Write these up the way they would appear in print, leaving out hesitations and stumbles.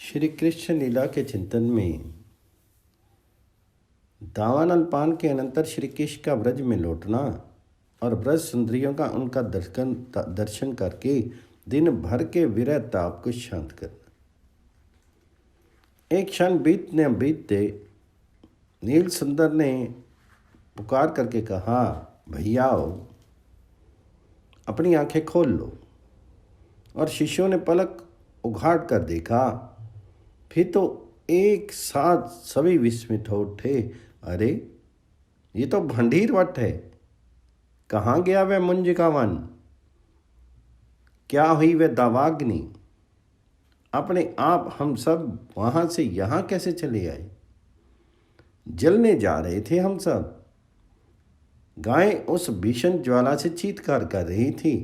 श्री कृष्ण लीला के चिंतन में दावानल पान के अनंतर श्री कृष्ण का ब्रज में लौटना और ब्रज सुंदरियों का उनका दर्शन करके दिन भर के विरह ताप को शांत करना। एक क्षण बीतने बीतते नील सुंदर ने पुकार करके कहा, भैयाओ अपनी आंखें खोल लो। और शिष्यों ने पलक उघाड़ कर देखा। फिर तो एक साथ सभी विस्मित हो उठे। अरे ये तो भंडीर वट है। कहाँ गया वह मुंज का वन? क्या हुई वह दावाग्नि? अपने आप हम सब वहां से यहाँ कैसे चले आए? जलने जा रहे थे हम सब। गायें उस भीषण ज्वाला से चीत्कार कर रही थी,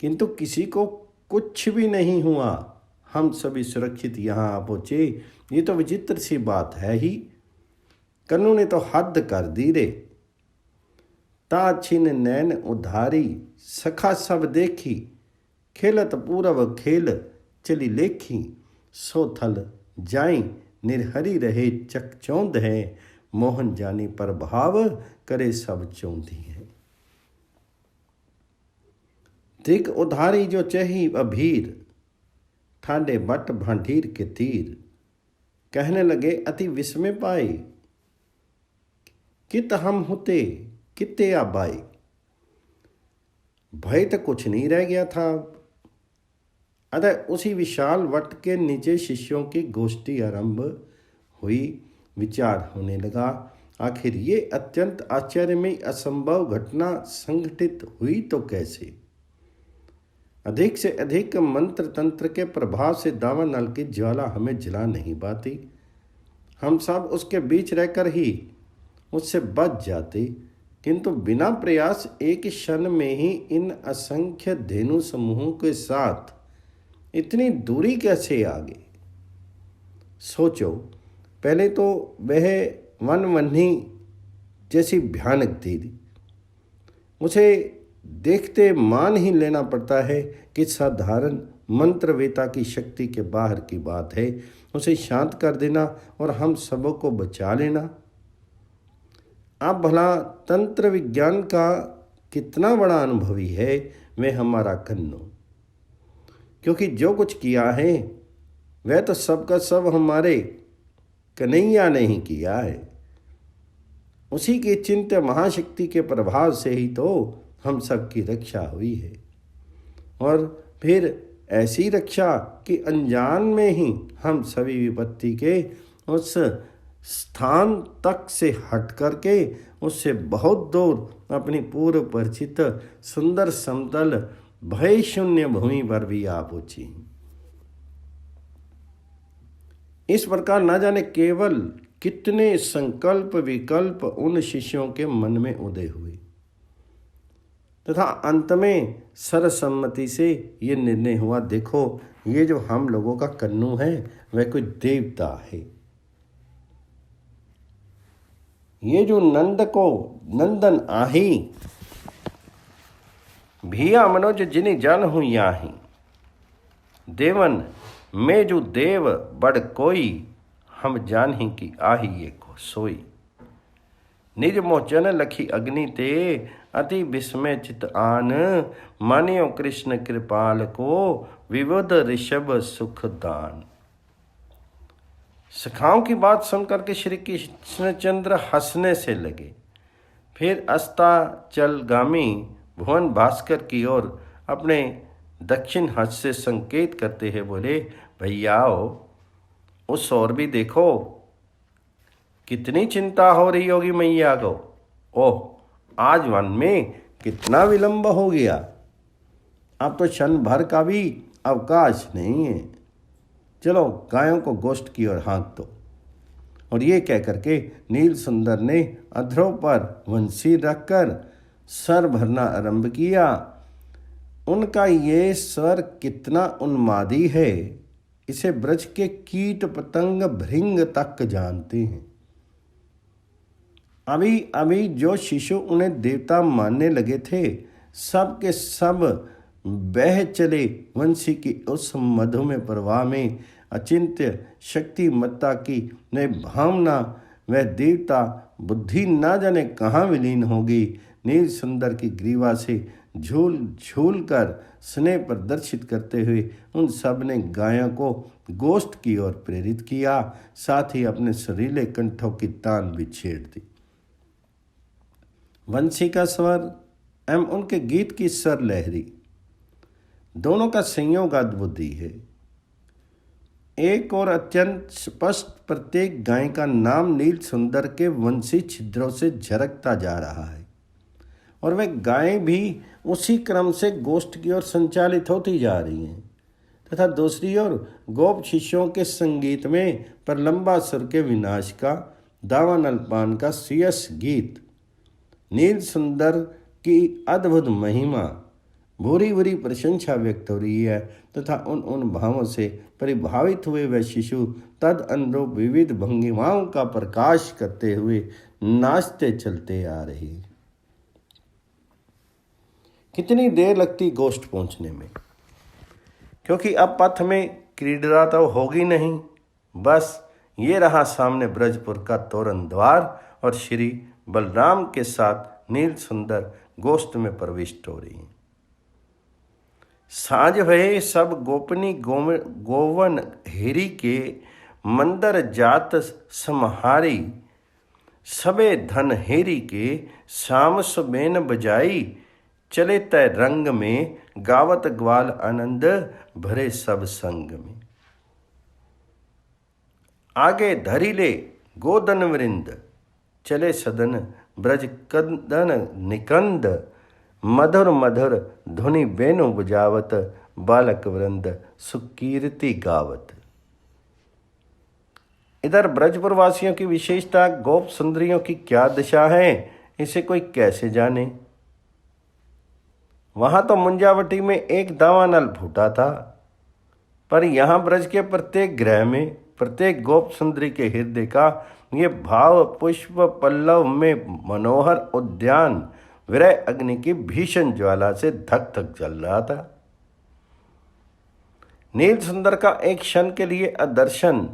किंतु किसी को कुछ भी नहीं हुआ। हम सभी सुरक्षित यहाँ आ पहुँचे। ये तो विचित्र सी बात है ही। कन्नू ने तो हद कर दी रे। ता छिन नैन उधारी, सखा सब देखी। खेलत पूरब खेल चली लेखी। सो थल जाई निर्हरी रहे चकचौंध है। मोहन जानी पर भाव करे सब चौंधी है। दिग उधारी जो चही अभीर, ठाडे बट भांडीर के तीर। कहने लगे अति विस्मय पाए, कित हम होते किते आबाई। भय तो कुछ नहीं रह गया था। अतः उसी विशाल वट के नीचे शिष्यों की गोष्ठी आरंभ हुई। विचार होने लगा, आखिर ये अत्यंत आश्चर्यमयी असंभव घटना संघटित हुई तो कैसे? अधिक से अधिक मंत्र तंत्र के प्रभाव से दावानल की ज्वाला हमें जला नहीं पाती। हम सब उसके बीच रहकर ही उससे बच जाते, किंतु बिना प्रयास एक क्षण में ही इन असंख्य धेनु समूहों के साथ इतनी दूरी कैसे आ गई? सोचो, पहले तो वह वनवन्ही जैसी भयानक थी। उसे देखते मान ही लेना पड़ता है कि साधारण मंत्रवेता की शक्ति के बाहर की बात है। उसे शांत कर देना और हम सबों को बचा लेना। अब भला तंत्र विज्ञान का कितना बड़ा अनुभवी है वह हमारा कन्नू, क्योंकि जो कुछ किया है वह तो सबका सब हमारे कन्हैया ने ही किया है। उसी की चिंत्य महाशक्ति के प्रभाव से ही तो हम सब की रक्षा हुई है। और फिर ऐसी रक्षा कि अनजान में ही हम सभी विपत्ति के उस स्थान तक से हट करके उससे बहुत दूर अपनी पूर्व परिचित सुंदर समतल भय शून्य भूमि पर भी आ पहुंची। इस प्रकार न जाने केवल कितने संकल्प विकल्प उन शिष्यों के मन में उदय हुए तथा अंत में सर्वसम्मति से ये निर्णय हुआ, देखो ये जो हम लोगों का कन्नू है वह कोई देवता है। ये जो नंद को नंदन आही, भिया मनोज जिनि जन हूँ याही। देवन में जो देव बड़ कोई, हम जानही की आही ये को सोई। निज मोचन लखी अग्नि ते, अति विस्मय चित आन। मानियो कृष्ण कृपाल को, विविध ऋषभ सुख दान। सखाओं की बात सुनकर के श्री कृष्णचंद्र हंसने से लगे। फिर अस्ताचलगामी भुवन भास्कर की ओर अपने दक्षिण हाथ से संकेत करते हैं बोले, भैयाओ उस ओर भी देखो। कितनी चिंता हो रही होगी मैया को। ओह, आज वन में कितना विलंब हो गया। अब तो क्षण भर का भी अवकाश नहीं है। चलो गायों को गोष्ठ की ओर हाँक दो। और ये कह करके नील सुंदर ने अधरों पर वंशी रखकर स्वर भरना आरंभ किया। उनका ये स्वर कितना उन्मादी है, इसे ब्रज के कीट पतंग भृंग तक जानते हैं। अभी अभी जो शिशु उन्हें देवता मानने लगे थे, सब के सब बह चले वंशी की उस मधुमय प्रवाह में अचिंत्य शक्तिमत्ता की वह भावना, वह देवता बुद्धि ना जाने कहाँ विलीन होगी। नील सुंदर की ग्रीवा से झूल झूल कर स्नेह प्रदर्शित करते हुए उन सब ने गायों को गोष्ठ की ओर प्रेरित किया, साथ ही अपने सुरीले कंठों की तान भी छेड़ दी। वंशी का स्वर एवं उनके गीत की स्वर लहरी, दोनों का संयोग अद्भुत है। एक और अत्यंत स्पष्ट प्रत्येक गाय का नाम नील सुंदर के वंशी छिद्रों से झरकता जा रहा है और वे गायें भी उसी क्रम से गोष्ठ की ओर संचालित होती जा रही हैं तथा दूसरी ओर गोप शिष्यों के संगीत में प्रलंबासुर के विनाश का, दावानलपान का सियस गीत, नील सुंदर की अद्भुत महिमा, भूरी भूरी प्रशंसा व्यक्त हो रही है तथा उन भावों से परिभावित हुए वह शिशु तद अनुरूप विविध भंगिमाओं का प्रकाश करते हुए नाचते चलते आ रहे। कितनी देर लगती गोष्ठ पहुंचने में, क्योंकि अब पथ में क्रीड़ा तो होगी नहीं। बस ये रहा सामने ब्रजपुर का तोरण द्वार और श्री बलराम के साथ नील सुंदर गोष्ठ में प्रविष्ट हो रही हैं। साँझ भये सब गोपनी गोवन हेरी के मंदर जात समहारी, सबे धन हेरी के शाम सुबेन बजाई, चले तय रंग में गावत ग्वाल आनंद भरे सब संग में। आगे धरिले गोदन वृंद, चले सदन ब्रज कंदन निकंद, मधुर मधुर धुनि बेनु बजावत, बालक वृंद सुकीर्ति गावत। इधर ब्रजपुर वासियों की विशेषता, गोप सुंदरियों की क्या दशा है, इसे कोई कैसे जाने। वहां तो मुंजावटी में एक दावानल फूटा था, पर यहाँ ब्रज के प्रत्येक गृह में, प्रत्येक गोप सुंदरी के हृदय का ये भाव पुष्प पल्लव में मनोहर उद्यान विरह अग्नि की भीषण ज्वाला से धक धक जल रहा था। नील सुंदर का एक क्षण के लिए अदर्शन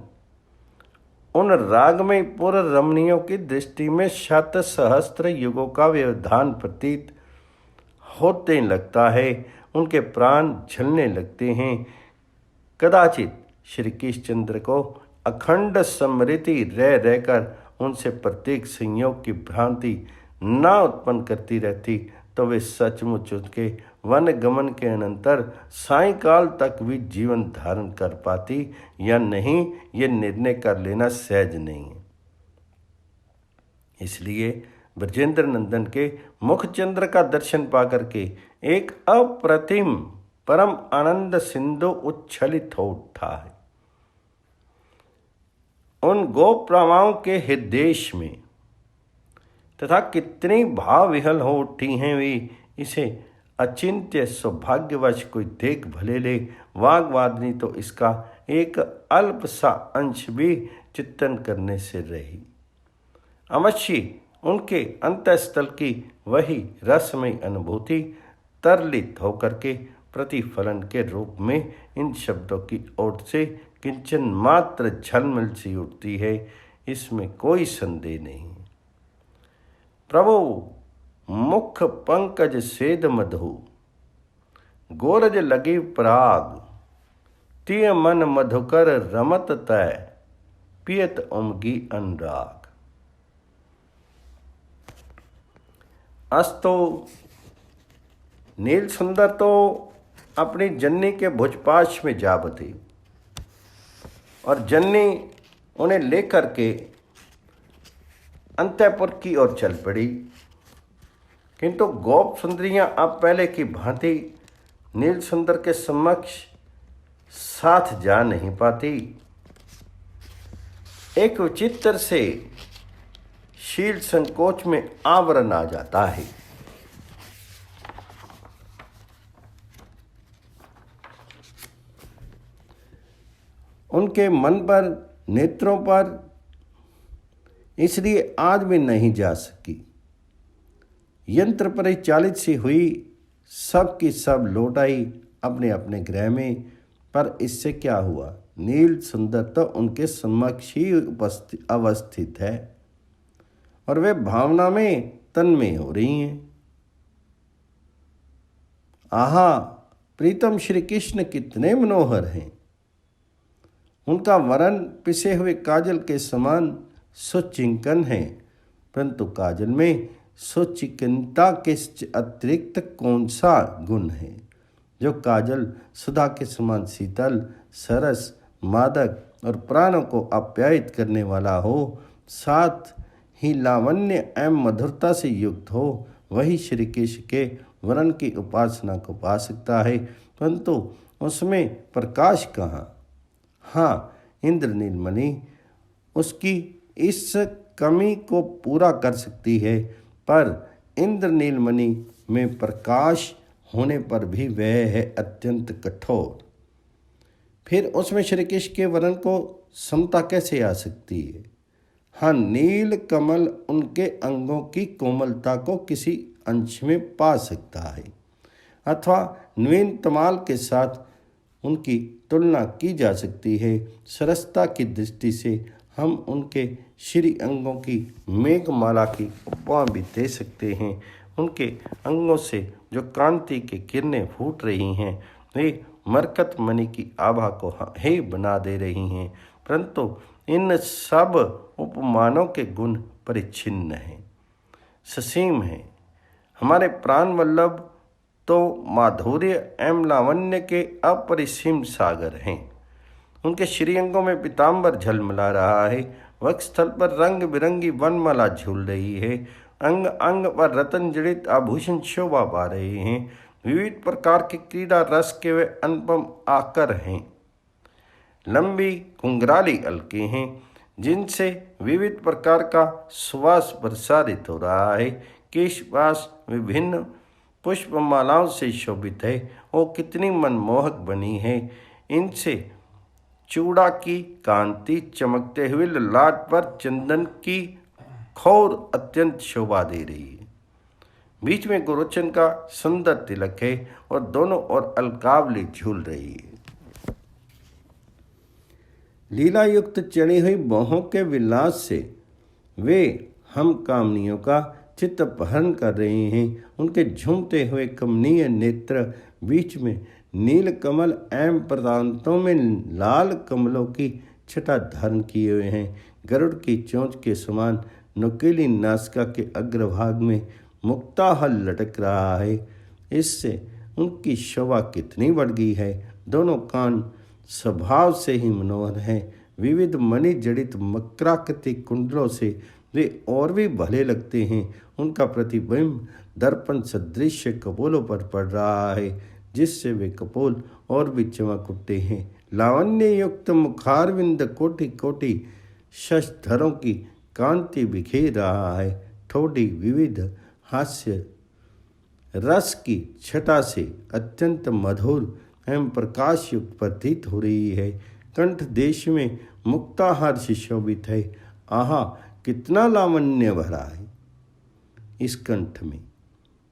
उन रागमय पूर्व रमणियों की दृष्टि में शत सहस्त्र युगों का व्यवधान प्रतीत होते लगता है। उनके प्राण झलने लगते हैं। कदाचित श्री कृष्णचंद्र को अखंड स्मृति रह रहकर उनसे प्रत्येक संयोग की भ्रांति ना उत्पन्न करती रहती तो वे सचमुच उसके वन गमन के अनंतर सायंकाल तक भी जीवन धारण कर पाती या नहीं, ये निर्णय कर लेना सहज नहीं है। इसलिए ब्रजेंद्र नंदन के मुखचंद्र का दर्शन पाकर के एक अप्रतिम परम आनंद सिंधु उच्छलित हो उठा है। उन गोप प्रवाओं के हृदय में तथा कितनी भाव विहल हो उठी हैं वे, इसे अचिंत्य सौभाग्यवश कोई देख भले ले। वाग्वादिनी तो इसका एक अल्प सा अंश भी चिंतन करने से रही। अवश्य उनके अंतःस्थल की वही रसमय अनुभूति तरलित होकर के प्रतिफलन के रूप में इन शब्दों की ओट से किंचन मात्र झलमल सी उठती है, इसमें कोई संदेह नहीं। प्रभु मुख पंकज सेद मधु, गोरज लगी पराग, तिय मन मधुकर रमत तय, पियत उमगी अनुराग। अस्तु नील सुंदर तो अपनी जन्नी के भुजपाश में जा बधी और जन्नी उन्हें लेकर के अंतःपुर की ओर चल पड़ी, किंतु गोप सुंदरियां अब पहले की भांति नील सुंदर के समक्ष साथ जा नहीं पाती। एक विचित्र से शील संकोच में आवरण आ जाता है। उनके मन पर, नेत्रों पर, इसलिए आज भी नहीं जा सकी। यंत्र परिचालित सी हुई, सब की सब लौट आई अपने अपने गृह में। पर इससे क्या हुआ, नील सुंदर तो उनके समक्ष ही अवस्थित है और वे भावना में तन्मय हो रही हैं। आहा, प्रीतम श्री कृष्ण कितने मनोहर हैं। उनका वरण पिसे हुए काजल के समान सुचिंकन है, परंतु काजल में सुचिंकनता के अतिरिक्त कौन सा गुण है जो काजल सुधा के समान शीतल, सरस, मादक और प्राणों को आप्यायित करने वाला हो, साथ ही लावण्य एवं मधुरता से युक्त हो। वही श्री कृष्ण के वरण की उपासना को पा सकता है, परंतु उसमें प्रकाश कहाँ। हाँ, इंद्र नीलमणि उसकी इस कमी को पूरा कर सकती है, पर इंद्र नीलमणि में प्रकाश होने पर भी वह है अत्यंत कठोर। फिर उसमें श्री कृष्ण के वरण को समता कैसे आ सकती है। हाँ, नील कमल उनके अंगों की कोमलता को किसी अंश में पा सकता है, अथवा नवीन तमाल के साथ उनकी तुलना की जा सकती है। सरसता की दृष्टि से हम उनके श्री अंगों की मेघमाला की उपमा भी दे सकते हैं। उनके अंगों से जो कांति की किरणें फूट रही हैं, वे मरकत मणि की आभा को हे बना दे रही हैं, परंतु इन सब उपमानों के गुण परिच्छिन्न हैं, ससीम हैं। हमारे प्राण वल्लभ तो माधुर्य एवं लावण्य के अपरिसीम सागर हैं। उनके श्रीअंगों में पीताम्बर झलमला रहा है, वक्षस्थल पर रंग बिरंगी वनमाला झूल रही है, अंग अंग पर रतन जड़ित आभूषण शोभा पा रहे हैं। विविध प्रकार के क्रीड़ा रस के वे अनुपम आकर हैं। लंबी घुंघराली अलके हैं, जिनसे विविध प्रकार का सुवास प्रसारित हो रहा है। केशवास विभिन्न पुष्पमालाओं से शोभित है और कितनी मनमोहक बनी है। इनसे चूड़ा की कांति चमकते हुए ललाट पर चंदन की खौर अत्यंत शोभा दे रही है। बीच में गुरोचन का सुंदर तिलक है और दोनों ओर अलकावली झूल रही है। लीला युक्त चढ़ी हुई बाहों के विलास से वे हम कामनियों का चित्त अपहरण कर रहे हैं। उनके झूमते हुए कमनीय नेत्र बीच में नील कमल एवं प्रांतों में लाल कमलों की छटा धारण किए हुए हैं। गरुड़ की चोंच के समान नुकीली नासिका के अग्रभाग में मुक्ताहल लटक रहा है। इससे उनकी शोभा कितनी बढ़ गई है। दोनों कान स्वभाव से ही मनोहर हैं। विविध मणि जड़ित मकराकृति कुंडलों से वे और भी भले लगते हैं। उनका प्रतिबिंब दर्पण सदृश कपोलों पर पड़ रहा है, जिससे वे कपोल और भी चमक उठते हैं। लावण्य युक्त मुखारविंद कोटि कोटि शशधरों की कांति बिखेर रहा है। ठोड़ी विविध हास्य रस की छटा से अत्यंत मधुर एवं प्रकाश युक्त प्रतीत हो रही है। कंठ देश में मुक्ताहार से शोभित है। आहा, कितना लावण्य भरा है इस कंठ में।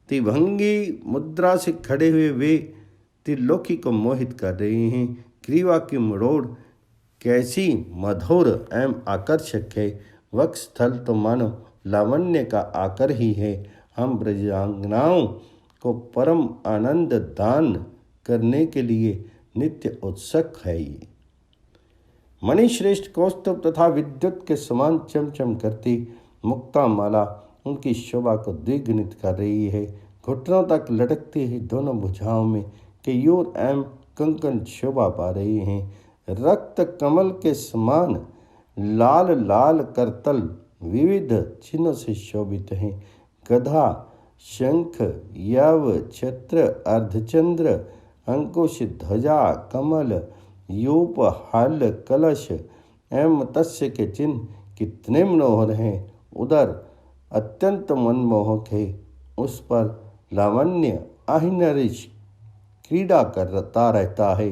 त्रिभंगी मुद्रा से खड़े हुए वे त्रिलोकी को मोहित कर रहे हैं। ग्रीवा की मरोड़ कैसी मधुर एवं आकर्षक है। वक्षस्थल तो मानो लावण्य का आकर ही है। हम ब्रजांगनाओं को परम आनंद दान करने के लिए नित्य उत्सुक है। ये मणिश्रेष्ठ कौस्तुभ तथा विद्युत के समान चमचम करती मुक्ता माला उनकी शोभा को द्विगुणित कर रही है। घुटनों तक लटकती हुई दोनों भुजाओं में केयूर एवं कंकन शोभा पा रहे हैं। रक्त कमल के समान लाल लाल करतल विविध चिन्हों से शोभित हैं। गधा, शंख, यव, छत्र, अर्धचंद्र, अंकुश, ध्वजा, कमल, यूप, हल, कलश एवं मत्स्य के चिन्ह कितने मनोहर हैं। उदर अत्यंत मनमोहक है। उस पर लावण्य अहिनरिश क्रीड़ा करता रहता है।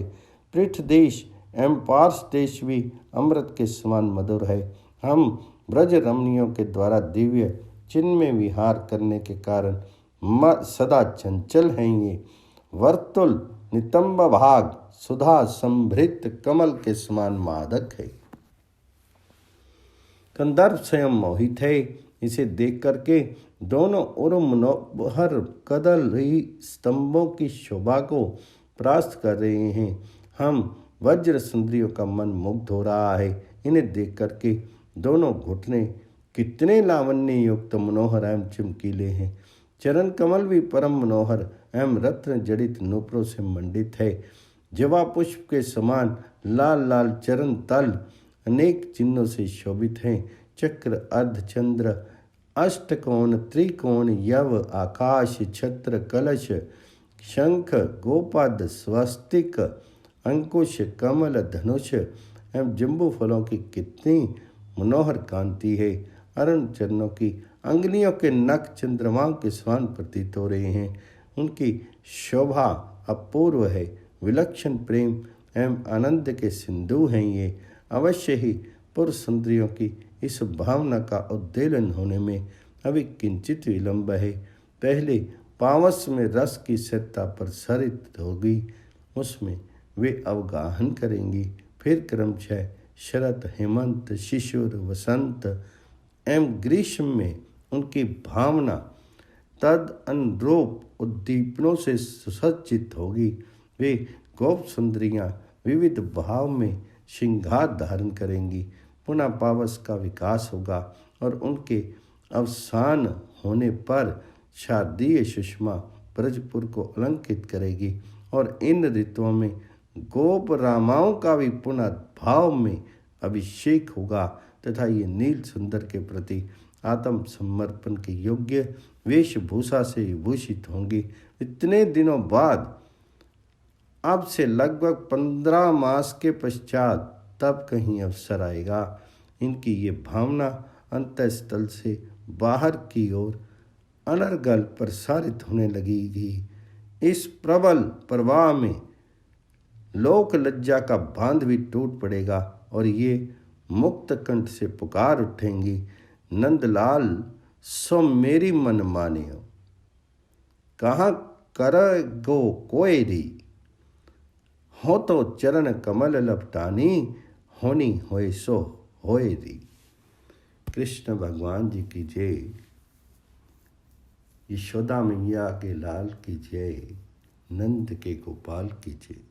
पृष्ठ देश एवं पार्श देश भी अमृत के समान मधुर है। हम ब्रज रमणियों के द्वारा दिव्य चिन्ह में विहार करने के कारण सदा चंचल हैं। ये वर्तुल, नितंब भाग, सुधा संभृत कमल के समान मादक है। कंदर्प स्वयं मोहित है। इसे देख करके दोनों ओर मनोहर कदल रही स्तंभों की शोभा को परास्त कर रहे हैं। हम वज्र सुंदरियों का मन मुग्ध हो रहा है। इन्हें देख करके दोनों घुटने कितने लावण्य युक्त मनोहर एवं चमकीले हैं। चरण कमल भी परम मनोहर एवं रत्न जड़ित नूपुरों से मंडित है। जवा पुष्प के समान लाल लाल चरण तल अनेक चिन्हों से शोभित हैं। चक्र, अर्धचंद्र, अष्टकोण, त्रिकोण, यव, आकाश, छत्र, कलश, शंख, गोपद, स्वस्तिक, अंकुश, कमल, धनुष एवं जम्बू फलों की कितनी मनोहर कांति है। अरुण चरणों की अंगुलियों के नख चंद्रमाओं के समान प्रतीत हो रहे हैं। उनकी शोभा अपूर्व है। विलक्षण प्रेम एवं आनंद के सिंधु हैं ये। अवश्य ही पुरुष सुंदरियों की इस भावना का उद्वेलन होने में अभी किंचित विलंब है। पहले पावस में रस की सत्ता प्रसारित होगी, उसमें वे अवगाहन करेंगी। फिर क्रमशः शरत, हेमंत, शिशिर, वसंत एवं ग्रीष्म में उनकी भावना तद अनुरूप उद्दीपनों से सुसज्जित होगी। वे गोप सुंदरियाँ विविध भाव में श्रृंगार धारण करेंगी। पुनः पावस का विकास होगा और उनके अवसान होने पर शारदीय सुषमा ब्रजपुर को अलंकित करेगी। और इन ऋतुओं में गोप रामाओं का भी पुनः भाव में अभिषेक होगा तथा ये नील सुंदर के प्रति आत्म समर्पण के योग्य वेशभूषा से विभूषित होंगी। इतने दिनों बाद, अब से लगभग 15 मास के पश्चात तब कहीं अवसर आएगा। इनकी ये भावना अंतःस्थल से बाहर की ओर अनर्गल प्रसारित होने लगेगी। इस प्रबल प्रवाह में लोक लज्जा का बांध भी टूट पड़ेगा और ये मुक्त कंठ से पुकार उठेंगी, नंदलाल सो मेरी मन मानियो, कहाँ करगो कोयरी, हो तो चरण कमल लपटानी, होनी होए सो होए री। कृष्ण भगवान जी की जय। यशोदा मैया के लाल की जय। नंद के गोपाल की जय।